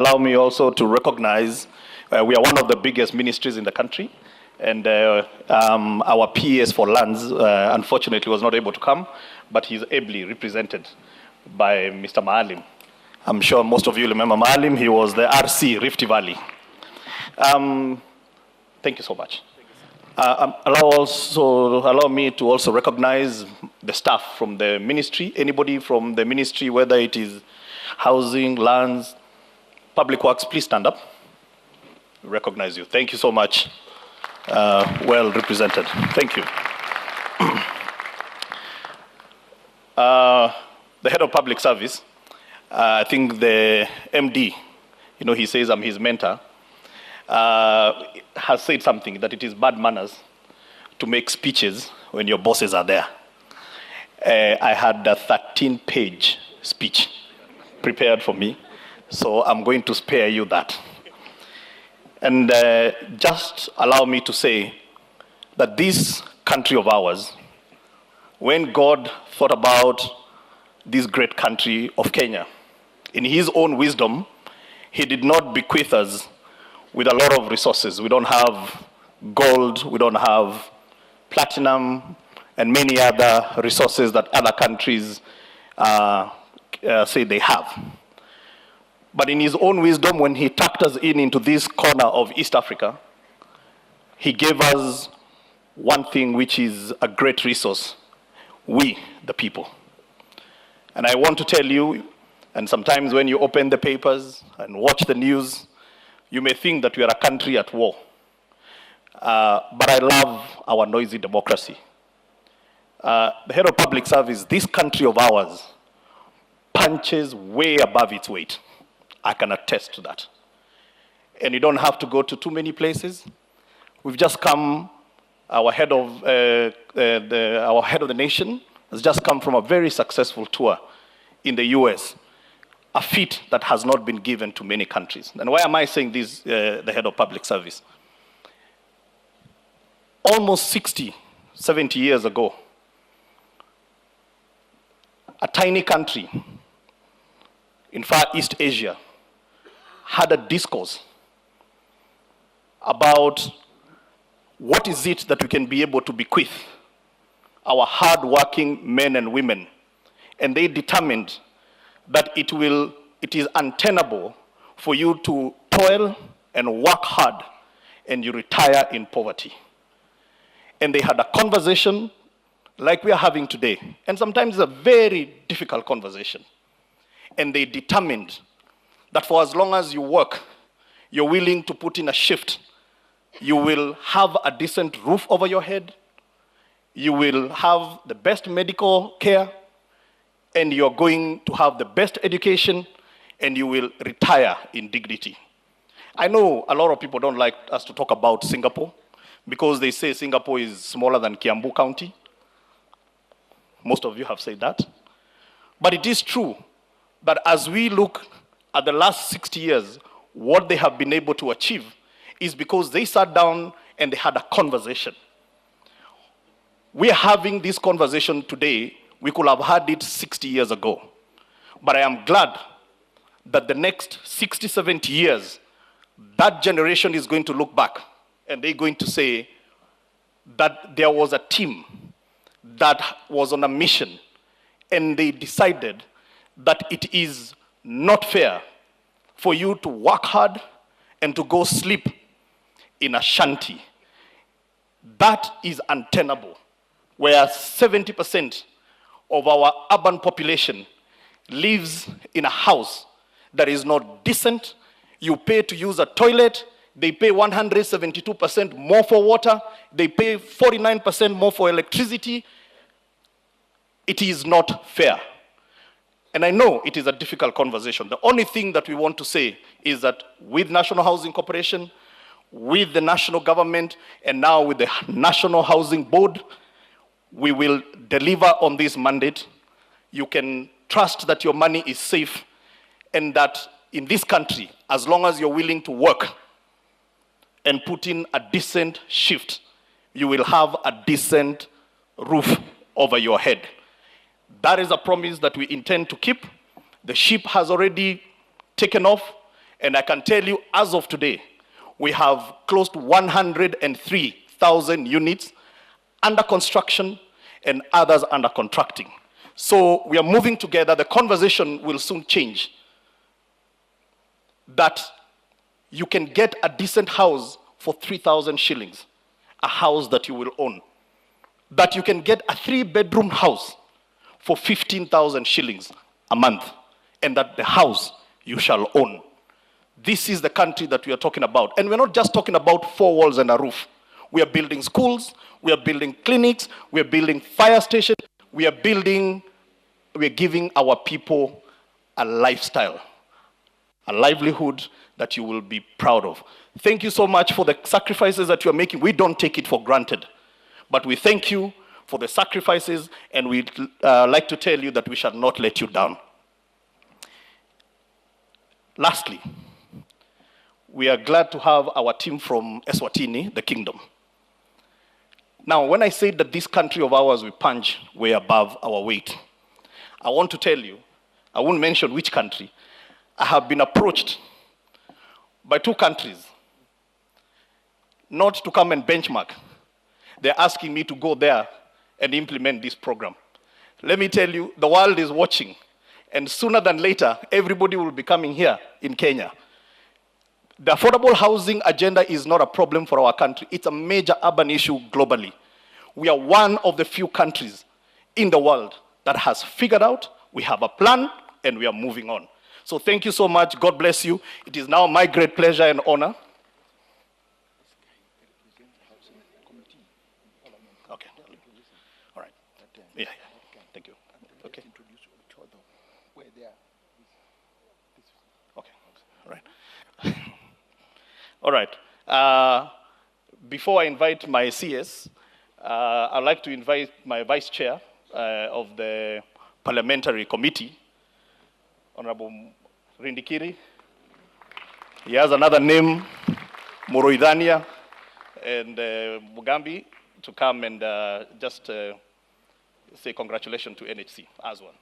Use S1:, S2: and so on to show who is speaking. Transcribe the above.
S1: Allow me also to recognize we are one of the biggest ministries in the country, and our PS for lands, unfortunately, was not able to come, but he's ably represented by Mr. Maalim. I'm sure most of you remember Maalim. He was the RC Rift Valley. Thank you so much. Allow me to also recognize the staff from the ministry. Anybody from the ministry, whether it is housing, lands, public works, please stand up. Recognize you. Thank you so much. Well represented. Thank you. The head of public service, I think the MD, he says I'm his mentor, has said something that it is bad manners to make speeches when your bosses are there. I had a 13-page speech prepared for me, so I'm going to spare you that. And just allow me to say that this country of ours, when God thought about this great country of Kenya, in his own wisdom, he did not bequeath us with a lot of resources. We don't have gold, we don't have platinum, and many other resources that other countries say they have. But in his own wisdom, when he tucked us into this corner of East Africa, he gave us one thing which is a great resource: we, the people. And I want to tell you, and sometimes when you open the papers and watch the news, you may think that we are a country at war. But I love our noisy democracy. The head of public service, this country of ours punches way above its weight. I can attest to that. And you don't have to go to too many places. We've just come, our head of the nation has just come from a very successful tour in the US, a feat that has not been given to many countries. And why am I saying this, the head of public service? Almost 60, 70 years ago, a tiny country in Far East Asia had a discourse about what is it that we can be able to bequeath our hard-working men and women. And they determined that it is untenable for you to toil and work hard and you retire in poverty. And they had a conversation like we are having today. And sometimes it's a very difficult conversation. And they determined that for as long as you work, you're willing to put in a shift, you will have a decent roof over your head, you will have the best medical care, and you're going to have the best education, and you will retire in dignity. I know a lot of people don't like us to talk about Singapore because they say Singapore is smaller than Kiambu County. Most of you have said that. But it is true that as we look at the last 60 years, what they have been able to achieve is because they sat down and they had a conversation. We are having this conversation today. We could have had it 60 years ago. But I am glad that the next 60, 70 years, that generation is going to look back and they're going to say that there was a team that was on a mission and they decided that it is not fair for you to work hard and to go sleep in a shanty. That is untenable, where 70% of our urban population lives in a house that is not decent. You pay to use a toilet, they pay 172% more for water, they pay 49% more for electricity. It is not fair. And I know it is a difficult conversation. The only thing that we want to say is that with National Housing Corporation, with the national government, and now with the National Housing Board, we will deliver on this mandate. You can trust that your money is safe and that in this country, as long as you're willing to work and put in a decent shift, you will have a decent roof over your head. That is a promise that we intend to keep. The ship has already taken off, And I can tell you, as of today, we have close to 103,000 units under construction and others under contracting. So we are moving together. The conversation will soon change. That you can get a decent house for 3,000 shillings, a house that you will own. That you can get a 3-bedroom house for 15,000 shillings a month, and that the house you shall own. This is the country that we are talking about. And we're not just talking about 4 walls and a roof. We are building schools, we are building clinics, we are building fire stations, we are giving our people a lifestyle, a livelihood that you will be proud of. Thank you so much for the sacrifices that you are making. We don't take it for granted, but we thank you for the sacrifices, and we'd like to tell you that we shall not let you down. Lastly, we are glad to have our team from Eswatini, the kingdom. Now, when I say that this country of ours, we punch way above our weight, I want to tell you, I won't mention which country, I have been approached by 2 countries not to come and benchmark. They're asking me to go there and implement this program. Let me tell you, the world is watching, and sooner than later, everybody will be coming here in Kenya. The affordable housing agenda is not a problem for our country. It's a major urban issue globally. We are one of the few countries in the world that has figured out, we have a plan, and we are moving on. So thank you so much. God bless you. It is now my great pleasure and honor. Okay. All right. Yeah. Thank you. Okay. Okay. All right. All right. Before I invite my CS, I'd like to invite my vice chair of the parliamentary committee, Honorable Rindikiri. He has another name, Moroidania, and Mugambi, to come and just say congratulations to NHC as well.